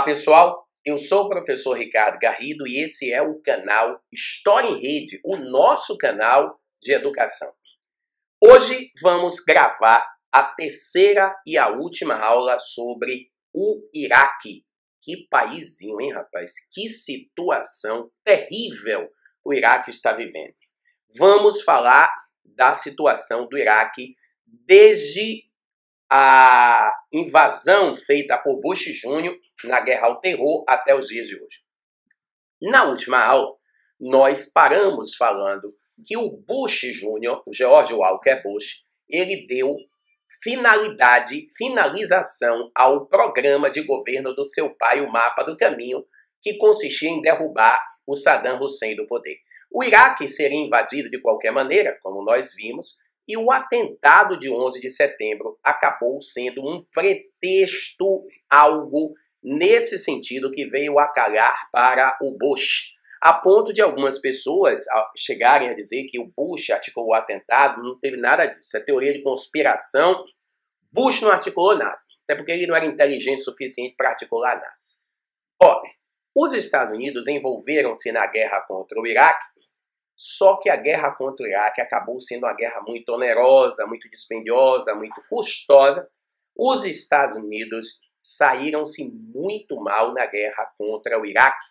Olá pessoal, eu sou o professor Ricardo Garrido e esse é o canal História em Rede, o nosso canal de educação. Hoje vamos gravar a terceira e a última aula sobre o Iraque. Que paísinho, hein, rapaz? Que situação terrível o Iraque está vivendo. Vamos falar da situação do Iraque desde a invasão feita por Bush Jr. na Guerra ao Terror até os dias de hoje. Na última aula, nós paramos falando que o Bush Jr., o George Walker Bush, ele deu finalização ao programa de governo do seu pai, o Mapa do Caminho, que consistia em derrubar o Saddam Hussein do poder. O Iraque seria invadido de qualquer maneira, como nós vimos, e o atentado de 11 de setembro acabou sendo um pretexto, algo nesse sentido que veio a calhar para o Bush. A ponto de algumas pessoas chegarem a dizer que o Bush articulou o atentado, não teve nada disso. É teoria de conspiração. Bush não articulou nada, até porque ele não era inteligente o suficiente para articular nada. Olha, os Estados Unidos envolveram-se na guerra contra o Iraque, só que a guerra contra o Iraque acabou sendo uma guerra muito onerosa, muito dispendiosa, muito custosa. Os Estados Unidos saíram-se muito mal na guerra contra o Iraque,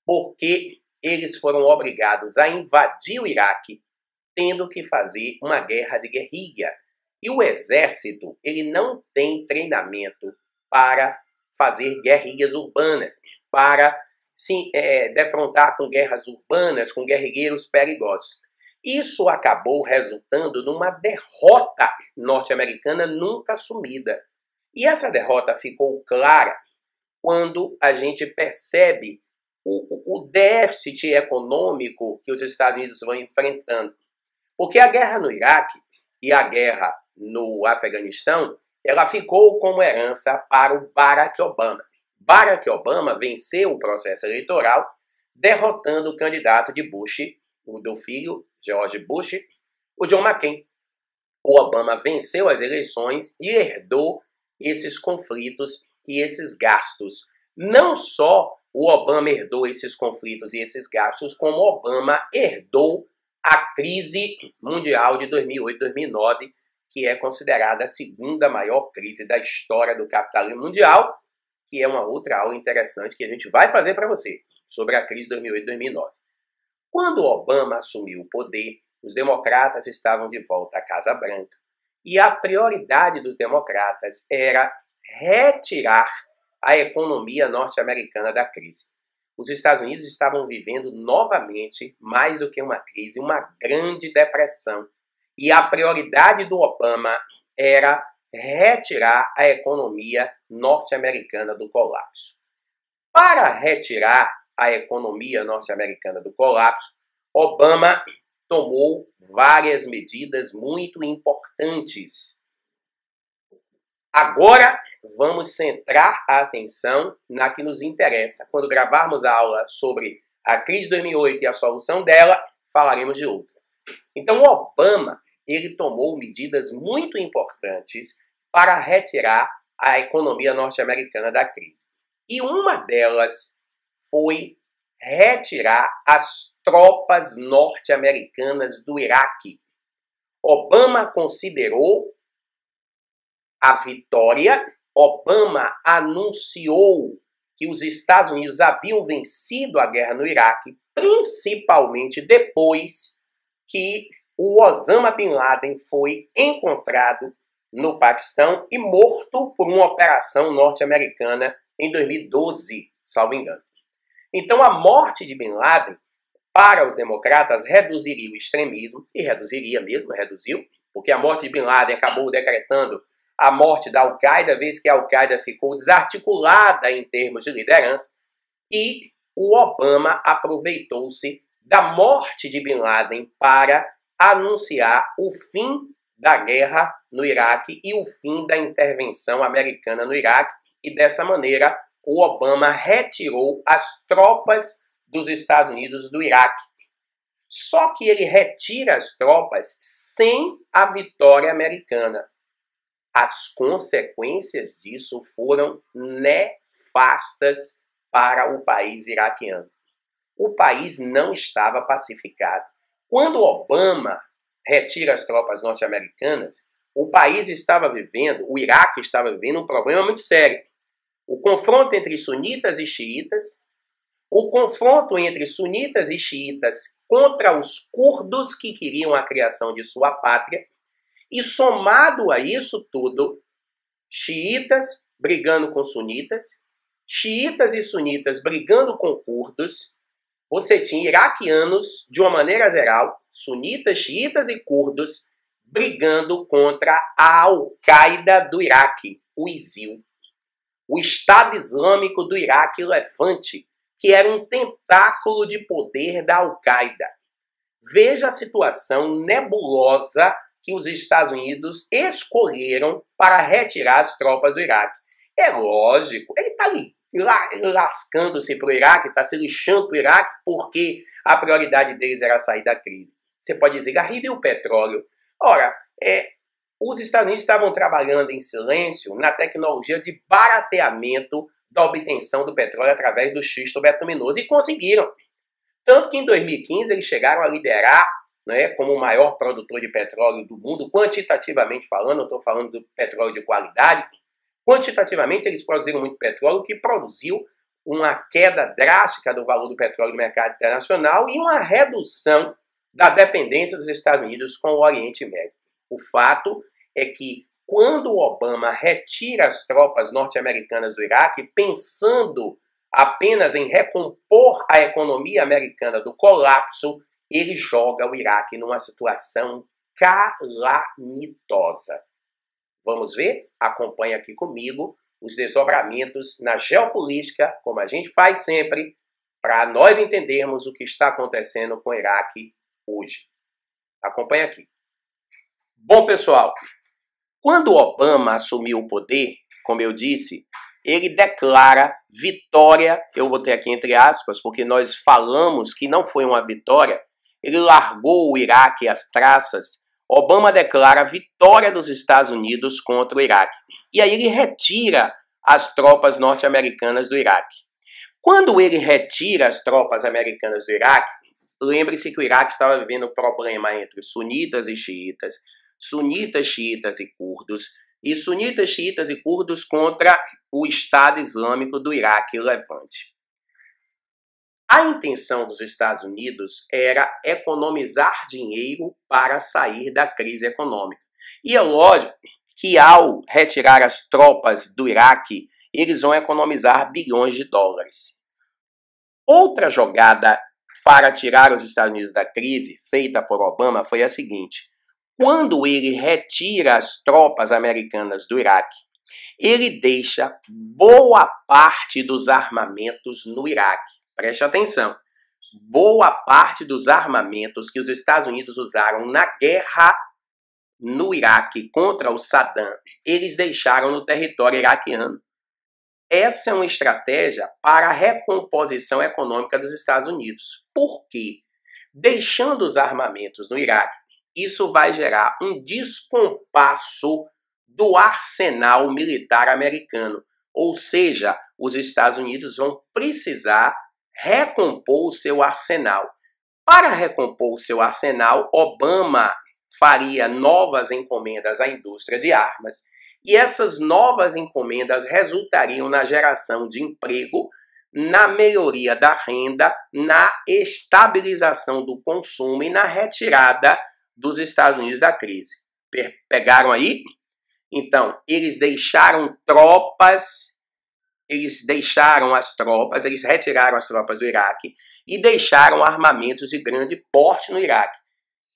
porque eles foram obrigados a invadir o Iraque, tendo que fazer uma guerra de guerrilha. E o exército, ele não tem treinamento para fazer guerrilhas urbanas, para se defrontar com guerras urbanas, com guerrilheiros perigosos. Isso acabou resultando numa derrota norte-americana nunca assumida. E essa derrota ficou clara quando a gente percebe o déficit econômico que os Estados Unidos vão enfrentando. Porque a guerra no Iraque e a guerra no Afeganistão, ela ficou como herança para o Barack Obama. Barack Obama venceu o processo eleitoral, derrotando o candidato de Bush, do filho, George Bush, o John McCain. O Obama venceu as eleições e herdou esses conflitos e esses gastos. Não só o Obama herdou esses conflitos e esses gastos, como o Obama herdou a crise mundial de 2008-2009, que é considerada a segunda maior crise da história do capitalismo mundial, que é uma outra aula interessante que a gente vai fazer para você, sobre a crise de 2008-2009. Quando o Obama assumiu o poder, os democratas estavam de volta à Casa Branca, e a prioridade dos democratas era retirar a economia norte-americana da crise. Os Estados Unidos estavam vivendo novamente, mais do que uma crise, uma grande depressão. E a prioridade do Obama era retirar a economia norte-americana do colapso. Para retirar a economia norte-americana do colapso, Obama tomou várias medidas muito importantes. Agora vamos centrar a atenção na que nos interessa. Quando gravarmos a aula sobre a crise de 2008 e a solução dela, falaremos de outras. Então, Obama, ele tomou medidas muito importantes para retirar a economia norte-americana da crise. E uma delas foi retirar as tropas norte-americanas do Iraque. Obama considerou a vitória. Obama anunciou que os Estados Unidos haviam vencido a guerra no Iraque, principalmente depois que o Osama Bin Laden foi encontrado no Paquistão e morto por uma operação norte-americana em 2012, salvo engano. Então, a morte de Bin Laden, para os democratas, reduziria o extremismo, e reduziria mesmo, reduziu, porque a morte de Bin Laden acabou decretando a morte da Al-Qaeda, vez que a Al-Qaeda ficou desarticulada em termos de liderança, e o Obama aproveitou-se da morte de Bin Laden para anunciar o fim da guerra no Iraque e o fim da intervenção americana no Iraque, e dessa maneira o Obama retirou as tropas dos Estados Unidos do Iraque. Só que ele retira as tropas sem a vitória americana. As consequências disso foram nefastas para o país iraquiano. O país não estava pacificado. Quando Obama retira as tropas norte-americanas, o Iraque estava vivendo um problema muito sério. O confronto entre sunitas e xiitas, o confronto entre sunitas e xiitas contra os curdos que queriam a criação de sua pátria, e somado a isso tudo, xiitas brigando com sunitas, xiitas e sunitas brigando com curdos, você tinha iraquianos, de uma maneira geral, sunitas, xiitas e curdos, brigando contra a Al-Qaeda do Iraque, o ISIL. O Estado Islâmico do Iraque Levante, que era um tentáculo de poder da Al-Qaeda. Veja a situação nebulosa que os Estados Unidos escolheram para retirar as tropas do Iraque. É lógico, ele está lascando-se para o Iraque, está se lixando para o Iraque, porque a prioridade deles era sair da crise. Você pode dizer, Garrido, e o petróleo? Ora, os Estados Unidos estavam trabalhando em silêncio na tecnologia de barateamento da obtenção do petróleo através do xisto betuminoso, e conseguiram. Tanto que em 2015 eles chegaram a liderar, né, como o maior produtor de petróleo do mundo, quantitativamente falando, eu estou falando do petróleo de qualidade. Quantitativamente eles produziram muito petróleo, o que produziu uma queda drástica do valor do petróleo no mercado internacional e uma redução da dependência dos Estados Unidos com o Oriente Médio. O fato é que quando o Obama retira as tropas norte-americanas do Iraque, pensando apenas em recompor a economia americana do colapso, ele joga o Iraque numa situação calamitosa. Vamos ver? Acompanhe aqui comigo os desdobramentos na geopolítica, como a gente faz sempre, para nós entendermos o que está acontecendo com o Iraque hoje. Acompanhe aqui. Bom, pessoal, quando Obama assumiu o poder, como eu disse, ele declara vitória, eu botei aqui entre aspas, porque nós falamos que não foi uma vitória, ele largou o Iraque às traças. Obama declara a vitória dos Estados Unidos contra o Iraque. E aí ele retira as tropas norte-americanas do Iraque. Quando ele retira as tropas americanas do Iraque, lembre-se que o Iraque estava vivendo um problema entre sunitas e xiitas, sunitas, xiitas e curdos, e sunitas, xiitas e curdos contra o Estado Islâmico do Iraque Levante. A intenção dos Estados Unidos era economizar dinheiro para sair da crise econômica. E é lógico que ao retirar as tropas do Iraque, eles vão economizar bilhões de dólares. Outra jogada para tirar os Estados Unidos da crise, feita por Obama, foi a seguinte. Quando ele retira as tropas americanas do Iraque, ele deixa boa parte dos armamentos no Iraque. Preste atenção. Boa parte dos armamentos que os Estados Unidos usaram na guerra no Iraque contra o Saddam, eles deixaram no território iraquiano. Essa é uma estratégia para a recomposição econômica dos Estados Unidos. Por quê? Deixando os armamentos no Iraque, isso vai gerar um descompasso do arsenal militar americano. Ou seja, os Estados Unidos vão precisar recompor o seu arsenal. Para recompor o seu arsenal, Obama faria novas encomendas à indústria de armas, e essas novas encomendas resultariam na geração de emprego, na melhoria da renda, na estabilização do consumo e na retirada dos Estados Unidos da crise. Pegaram aí? Então, eles deixaram tropas, eles retiraram as tropas do Iraque e deixaram armamentos de grande porte no Iraque.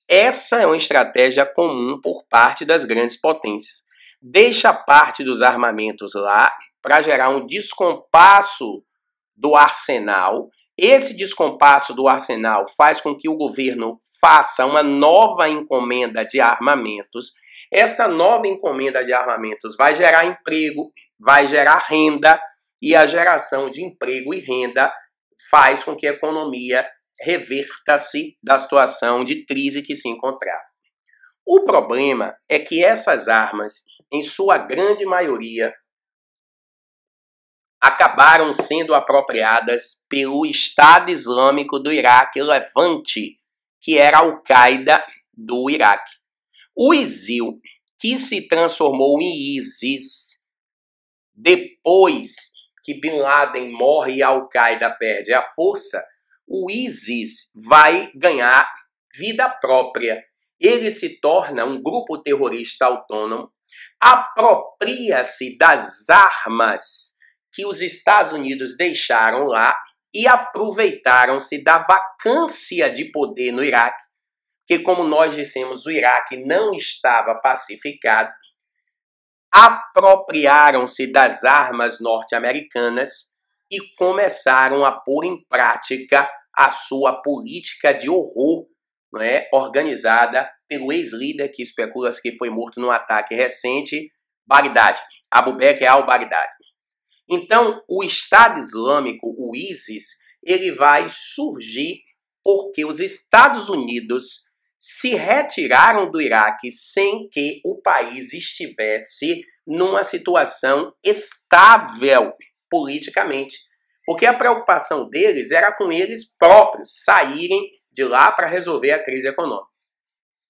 Essa é uma estratégia comum por parte das grandes potências. Deixa parte dos armamentos lá para gerar um descompasso do arsenal. Esse descompasso do arsenal faz com que o governo faça uma nova encomenda de armamentos. Essa nova encomenda de armamentos vai gerar emprego, vai gerar renda, e a geração de emprego e renda faz com que a economia reverta-se da situação de crise que se encontrava. O problema é que essas armas, em sua grande maioria, acabaram sendo apropriadas pelo Estado Islâmico do Iraque Levante, que era a Al-Qaeda do Iraque. O ISIL, que se transformou em ISIS depois que Bin Laden morre e a Al-Qaeda perde a força, o ISIS vai ganhar vida própria. Ele se torna um grupo terrorista autônomo, apropria-se das armas que os Estados Unidos deixaram lá e aproveitaram-se da vacância de poder no Iraque, que, como nós dissemos, o Iraque não estava pacificado, apropriaram-se das armas norte-americanas e começaram a pôr em prática a sua política de horror, não é, organizada pelo ex-líder que especula-se que foi morto num ataque recente, Bagdad, Abu Bakr al-Baghdadi. Então, o Estado Islâmico, o ISIS, ele vai surgir porque os Estados Unidos se retiraram do Iraque sem que o país estivesse numa situação estável politicamente. Porque a preocupação deles era com eles próprios saírem de lá para resolver a crise econômica.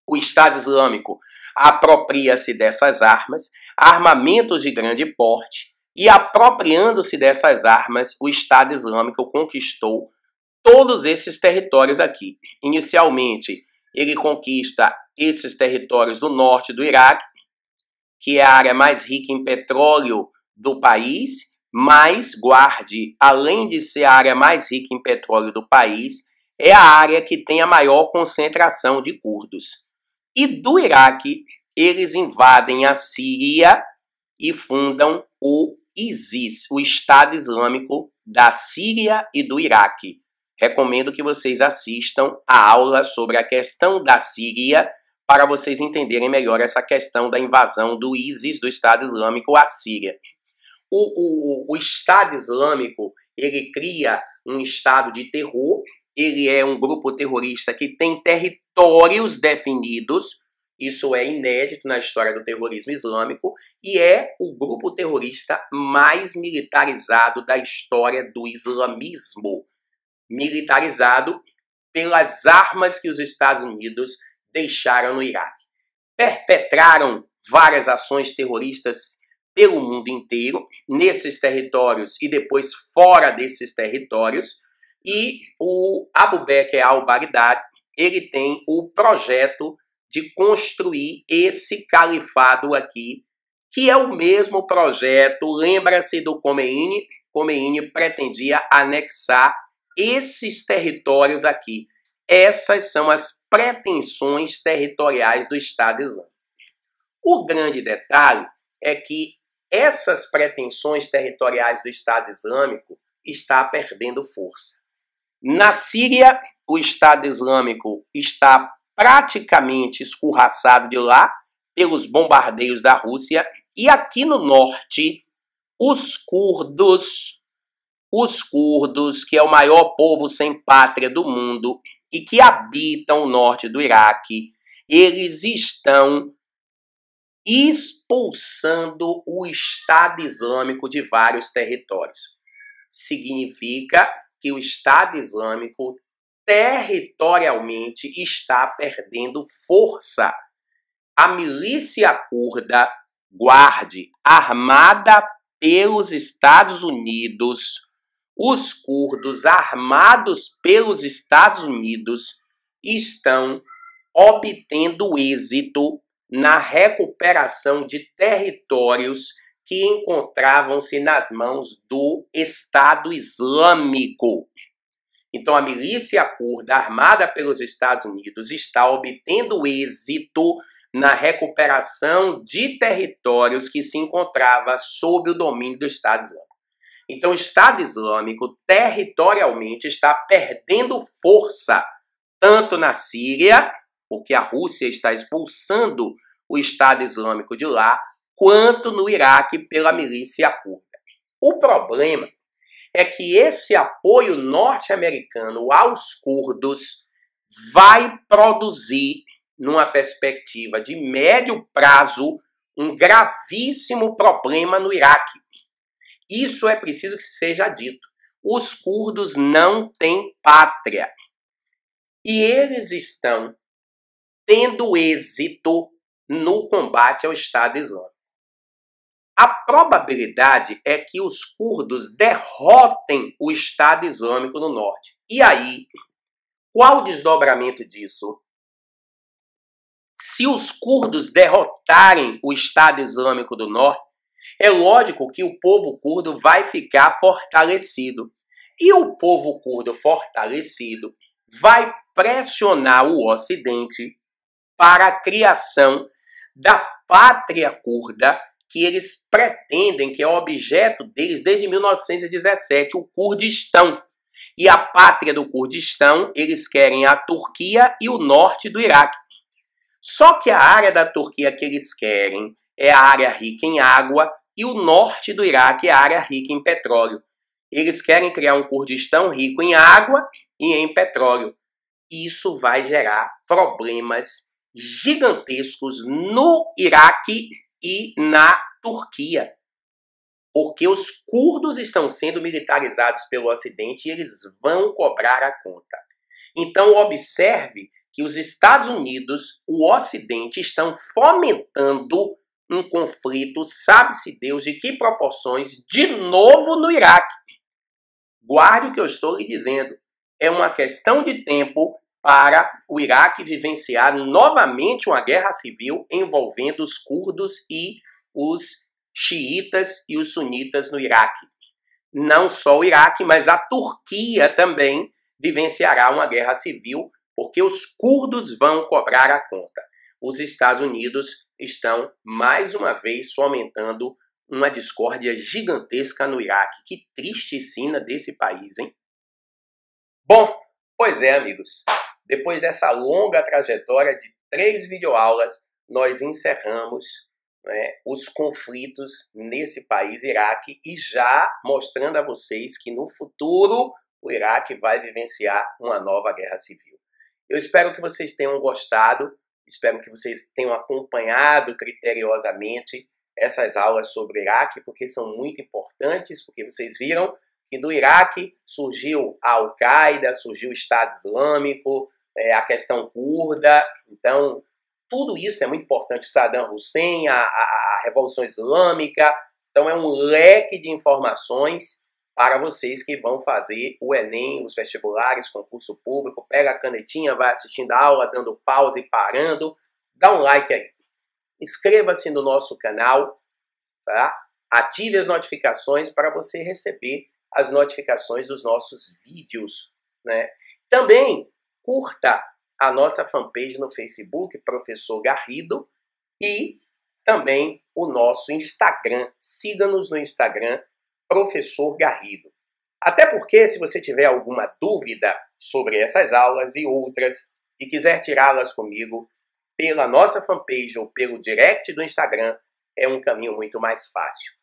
O Estado Islâmico apropria-se dessas armas, armamentos de grande porte, e apropriando-se dessas armas, o Estado Islâmico conquistou todos esses territórios aqui. Inicialmente, ele conquista esses territórios do norte do Iraque, que é a área mais rica em petróleo do país, mas, guarde, além de ser a área mais rica em petróleo do país, é a área que tem a maior concentração de curdos. E do Iraque, eles invadem a Síria e fundam o ISIS, o Estado Islâmico da Síria e do Iraque. Recomendo que vocês assistam a aula sobre a questão da Síria para vocês entenderem melhor essa questão da invasão do ISIS, do Estado Islâmico, à Síria. O Estado Islâmico, ele cria um estado de terror, ele é um grupo terrorista que tem territórios definidos, isso é inédito na história do terrorismo islâmico, e é o grupo terrorista mais militarizado da história do islamismo. Militarizado pelas armas que os Estados Unidos deixaram no Iraque. Perpetraram várias ações terroristas pelo mundo inteiro, nesses territórios e depois fora desses territórios, e o Abu Bakr al-Baghdadi, ele tem o projeto de construir esse califado aqui, que é o mesmo projeto, lembra-se do Khomeini. Khomeini pretendia anexar esses territórios aqui. Essas são as pretensões territoriais do Estado Islâmico. O grande detalhe é que essas pretensões territoriais do Estado Islâmico está perdendo força. Na Síria, o Estado Islâmico está praticamente escorraçado de lá pelos bombardeios da Rússia, e aqui no norte, os curdos, que é o maior povo sem pátria do mundo e que habitam o norte do Iraque, eles estão expulsando o Estado Islâmico de vários territórios. Significa que o Estado Islâmico territorialmente está perdendo força. A milícia curda, guarde, armada pelos Estados Unidos, os curdos armados pelos Estados Unidos estão obtendo êxito na recuperação de territórios que encontravam-se nas mãos do Estado Islâmico. Então, a milícia curda armada pelos Estados Unidos está obtendo êxito na recuperação de territórios que se encontrava sob o domínio do Estado Islâmico. Então, o Estado Islâmico territorialmente está perdendo força, tanto na Síria, porque a Rússia está expulsando o Estado Islâmico de lá, quanto no Iraque pela milícia curda. O problema é que esse apoio norte-americano aos curdos vai produzir, numa perspectiva de médio prazo, um gravíssimo problema no Iraque. Isso é preciso que seja dito. Os curdos não têm pátria. E eles estão tendo êxito no combate ao Estado Islâmico. A probabilidade é que os curdos derrotem o Estado Islâmico no norte. E aí, qual o desdobramento disso? Se os curdos derrotarem o Estado Islâmico do norte, é lógico que o povo curdo vai ficar fortalecido. E o povo curdo fortalecido vai pressionar o Ocidente para a criação da pátria curda que eles pretendem, que é objeto deles desde 1917, o Kurdistão. E a pátria do Kurdistão, eles querem a Turquia e o norte do Iraque. Só que a área da Turquia que eles querem é a área rica em água e o norte do Iraque é a área rica em petróleo. Eles querem criar um Kurdistão rico em água e em petróleo. Isso vai gerar problemas gigantescos no Iraque e na Turquia, porque os curdos estão sendo militarizados pelo Ocidente e eles vão cobrar a conta. Então observe que os Estados Unidos, o Ocidente, estão fomentando um conflito, sabe-se Deus de que proporções, de novo no Iraque. Guarde o que eu estou lhe dizendo. É uma questão de tempo para o Iraque vivenciar novamente uma guerra civil envolvendo os curdos e os xiitas e os sunitas no Iraque. Não só o Iraque, mas a Turquia também vivenciará uma guerra civil, porque os curdos vão cobrar a conta. Os Estados Unidos estão, mais uma vez, fomentando uma discórdia gigantesca no Iraque. Que triste cena desse país, hein? Bom, pois é, amigos. Depois dessa longa trajetória de 3 videoaulas, nós encerramos os conflitos nesse país, Iraque, e já mostrando a vocês que no futuro o Iraque vai vivenciar uma nova guerra civil. Eu espero que vocês tenham gostado, espero que vocês tenham acompanhado criteriosamente essas aulas sobre o Iraque, porque são muito importantes, porque vocês viram que do Iraque surgiu a Al-Qaeda, surgiu o Estado Islâmico, a questão curda. Então, tudo isso é muito importante. O Saddam Hussein, a Revolução Islâmica. Então, é um leque de informações para vocês que vão fazer o Enem, os vestibulares, concurso público. Pega a canetinha, vai assistindo a aula, dando pausa e parando. Dá um like aí. Inscreva-se no nosso canal, tá? Ative as notificações para você receber as notificações dos nossos vídeos, né? Também curta a nossa fanpage no Facebook, Professor Garrido, e também o nosso Instagram. Siga-nos no Instagram, Professor Garrido. Até porque, se você tiver alguma dúvida sobre essas aulas e outras e quiser tirá-las comigo pela nossa fanpage ou pelo direct do Instagram, é um caminho muito mais fácil.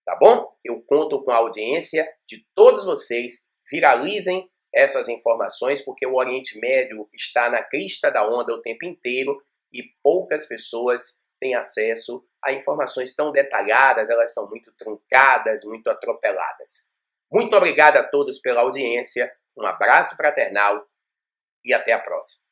Tá bom? Eu conto com a audiência de todos vocês. Viralizem essas informações, porque o Oriente Médio está na crista da onda o tempo inteiro e poucas pessoas têm acesso a informações tão detalhadas, elas são muito truncadas, muito atropeladas. Muito obrigado a todos pela audiência, um abraço fraternal e até a próxima.